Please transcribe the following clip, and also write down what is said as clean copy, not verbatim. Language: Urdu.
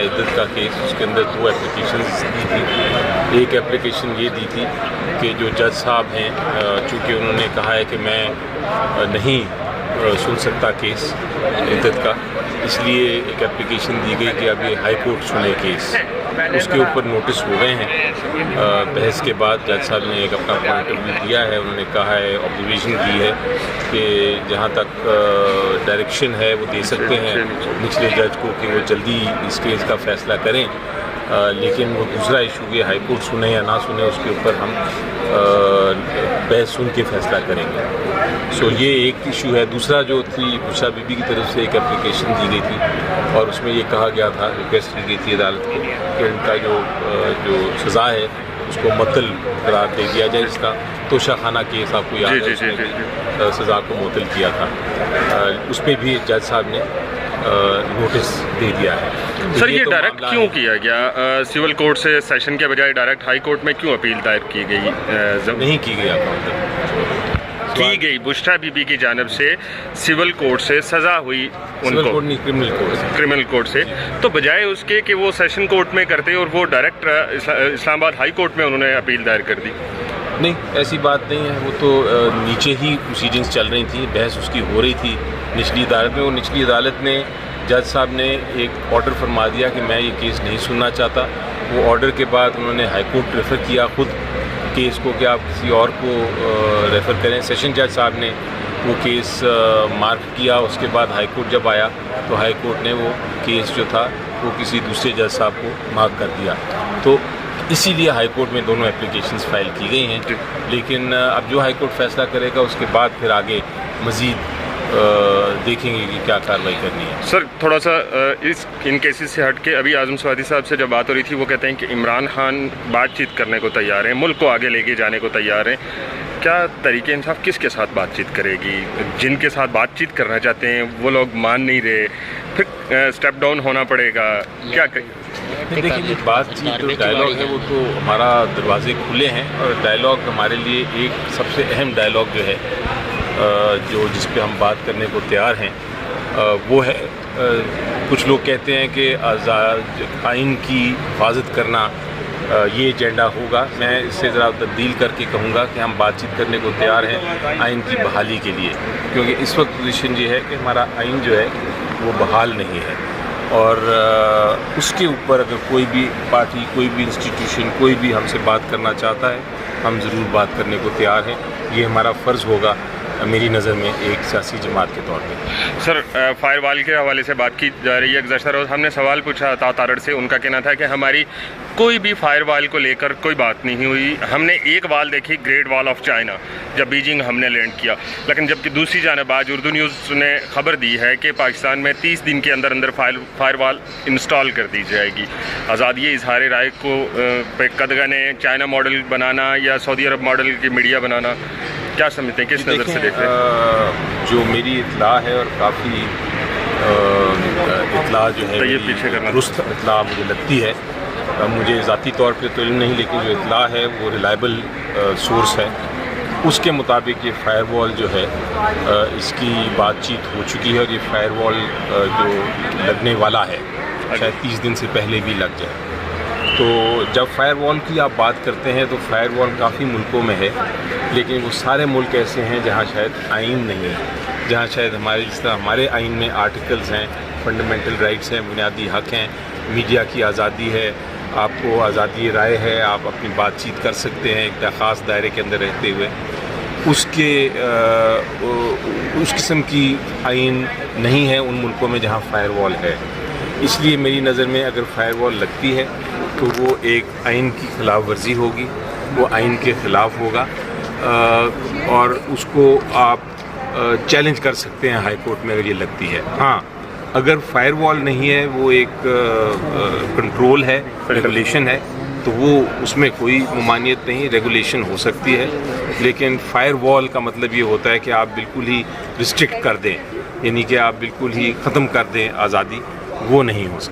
عدت کا کیس، اس کے اندر 2 اپلیکیشنز دی تھی. ایک اپلیکیشن یہ دی تھی کہ جو جج صاحب ہیں چونکہ انہوں نے کہا ہے کہ میں نہیں سن سکتا کیس عدت کا، اس لیے ایک اپلیکیشن دی گئی کہ اب یہ ہائی کورٹ سنے کیس. اس کے اوپر نوٹس ہو گئے ہیں. بحث کے بعد جج صاحب نے ایک اپنا پوائنٹ آف ویو دیا ہے. انہوں نے کہا ہے، آبزرویشن کی ہے کہ جہاں تک ڈائریکشن ہے وہ دے سکتے ہیں نچلے جج کو کہ وہ جلدی اس کیس کا فیصلہ کریں، لیکن وہ دوسرا ایشو یہ ہائی کورٹ سنے یا نہ سنے اس کے اوپر ہم بحث سن کے فیصلہ کریں گے. سو یہ ایک ایشو ہے. دوسرا جو تھی بشرا بی بی کی طرف سے ایک اپلیکیشن دی گئی تھی اور اس میں یہ کہا گیا تھا، ریکویسٹ کی گئی تھی عدالت کو کہ ان کا جو سزا ہے اس کو معطل قرار دے دیا جائے. اس کا توشہ خانہ کیس آپ کو یاد ہے، اس میں سزا کو معطل کیا تھا. اس پہ بھی جج صاحب نے نوٹس دے دیا ہے. سر یہ ڈائریکٹ کیوں کیا گیا؟ سول کورٹ سے سیشن کے بجائے ڈائریکٹ ہائی کورٹ میں کیوں اپیل دائر کی گئی؟ نہیں کی گئی کی گئی بشرا بی بی کی جانب سے سول کورٹ سے سزا ہوئی ان کو، کرمنل کورٹ سے، تو بجائے اس کے کہ وہ سیشن کورٹ میں کرتے اور وہ ڈائریکٹ اسلام آباد ہائی کورٹ میں انہوں نے اپیل دائر کر دی. نہیں، ایسی بات نہیں ہے. وہ تو نیچے ہی پروسیڈنگز چل رہی تھیں، بحث اس کی ہو رہی تھی نچلی عدالت میں. وہ نچلی عدالت نے جج صاحب نے ایک آرڈر فرما دیا کہ میں یہ کیس نہیں سننا چاہتا. وہ آرڈر کے بعد انہوں نے ہائی کورٹ ریفر کیا خود کیس کو کہ آپ کسی اور کو ریفر کریں. سیشن جج صاحب نے وہ کیس مارک کیا. اس کے بعد ہائی کورٹ جب آیا تو ہائی کورٹ نے وہ کیس جو تھا وہ کسی دوسرے جج صاحب کو مارک کر دیا. تو اسی لیے ہائی کورٹ میں دونوں اپلیکیشنز فائل کی گئی ہیں. لیکن اب جو ہائی کورٹ فیصلہ کرے گا اس کے بعد پھر آگے مزید دیکھیں گے کہ کیا کارروائی کرنی ہے. سر تھوڑا سا ان کیسز سے ہٹ کے ابھی اعظم سوادی صاحب سے جب بات ہو رہی تھی وہ کہتے ہیں کہ عمران خان بات چیت کرنے کو تیار ہیں، ملک کو آگے لے کے جانے کو تیار ہیں. کیا تحریک انصاف کس کے ساتھ بات چیت کرے گی؟ جن کے ساتھ بات چیت کرنا چاہتے ہیں وہ لوگ مان نہیں رہے، پھر اسٹیپ ڈاؤن ہونا پڑے گا، کیا کہیں؟ دیکھیے یہ بات چیت جو ڈائلاگ ہے وہ تو ہمارا دروازے کھلے ہیں، اور ڈائلاگ ہمارے لیے ایک سب سے اہم ڈائلاگ جو ہے جس پہ ہم بات کرنے کو تیار ہیں وہ ہے، کچھ لوگ کہتے ہیں کہ آئین کی حفاظت کرنا یہ ایجنڈا ہوگا. میں اس سے ذرا تبدیل کر کے کہوں گا کہ ہم بات چیت کرنے کو تیار ہیں آئین کی بحالی کے لیے، کیونکہ اس وقت پوزیشن یہ ہے کہ ہمارا آئین جو ہے وہ بحال نہیں ہے. اور اس کے اوپر اگر کوئی بھی پارٹی، کوئی بھی انسٹیٹیوشن، کوئی بھی ہم سے بات کرنا چاہتا ہے ہم ضرور بات کرنے کو تیار ہیں. یہ ہمارا فرض ہوگا میری نظر میں ایک سیاسی جماعت کے طور پہ. سر فائر وال کے حوالے سے بات کی جا رہی ہے. گزشتہ روز ہم نے سوال پوچھا تھا تارڑ سے، ان کا کہنا تھا کہ ہماری کوئی بھی فائر وال کو لے کر کوئی بات نہیں ہوئی. ہم نے ایک وال دیکھی، گریٹ وال آف چائنا، جب بیجنگ ہم نے لینڈ کیا، لیکن جبکہ دوسری جانب آج اردو نیوز نے خبر دی ہے کہ پاکستان میں 30 دن کے اندر فائر وال انسٹال کر دی جائے گی. آزادی اظہار رائے کو پہ قدغن نے چائنا ماڈل بنانا یا سعودی عرب ماڈل کی میڈیا بنانا، کیا سمجھتے ہیں، کس نظر سے دیکھتے ہیں؟ جو میری اطلاع ہے اور کافی اطلاع جو ہے درست اطلاع مجھے لگتی ہے، مجھے ذاتی طور پہ تو علم نہیں لیکن جو اطلاع ہے وہ ریلائبل سورس ہے، اس کے مطابق یہ فائر وال جو ہے اس کی بات چیت ہو چکی ہے اور یہ فائر وال جو لگنے والا ہے شاید 30 دن سے پہلے بھی لگ جائے. تو جب فائر وال کی آپ بات کرتے ہیں تو فائر وال کافی ملکوں میں ہے، لیکن وہ سارے ملک ایسے ہیں جہاں شاید آئین نہیں ہے، جہاں شاید جس طرح ہمارے آئین میں آرٹیکلز ہیں، فنڈامنٹل رائٹس ہیں، بنیادی حق ہیں، میڈیا کی آزادی ہے، آپ کو آزادی رائے ہے، آپ اپنی بات چیت کر سکتے ہیں ایک خاص دائرے کے اندر رہتے ہوئے. اس قسم کی آئین نہیں ہے ان ملکوں میں جہاں فائر وال ہے. اس لیے میری نظر میں اگر فائر وال لگتی ہے تو وہ ایک آئین کی خلاف ورزی ہوگی، وہ آئین کے خلاف ہوگا، اور اس کو آپ چیلنج کر سکتے ہیں ہائی کورٹ میں اگر یہ لگتی ہے. ہاں اگر فائر وال نہیں ہے، وہ ایک کنٹرول ہے، ریگولیشن ہے، تو وہ اس میں کوئی ممانعت نہیں، ریگولیشن ہو سکتی ہے. لیکن فائر وال کا مطلب یہ ہوتا ہے کہ آپ بالکل ہی ریسٹرکٹ کر دیں، یعنی کہ آپ بالکل ہی ختم کر دیں آزادی، وہ نہیں ہو سکتا.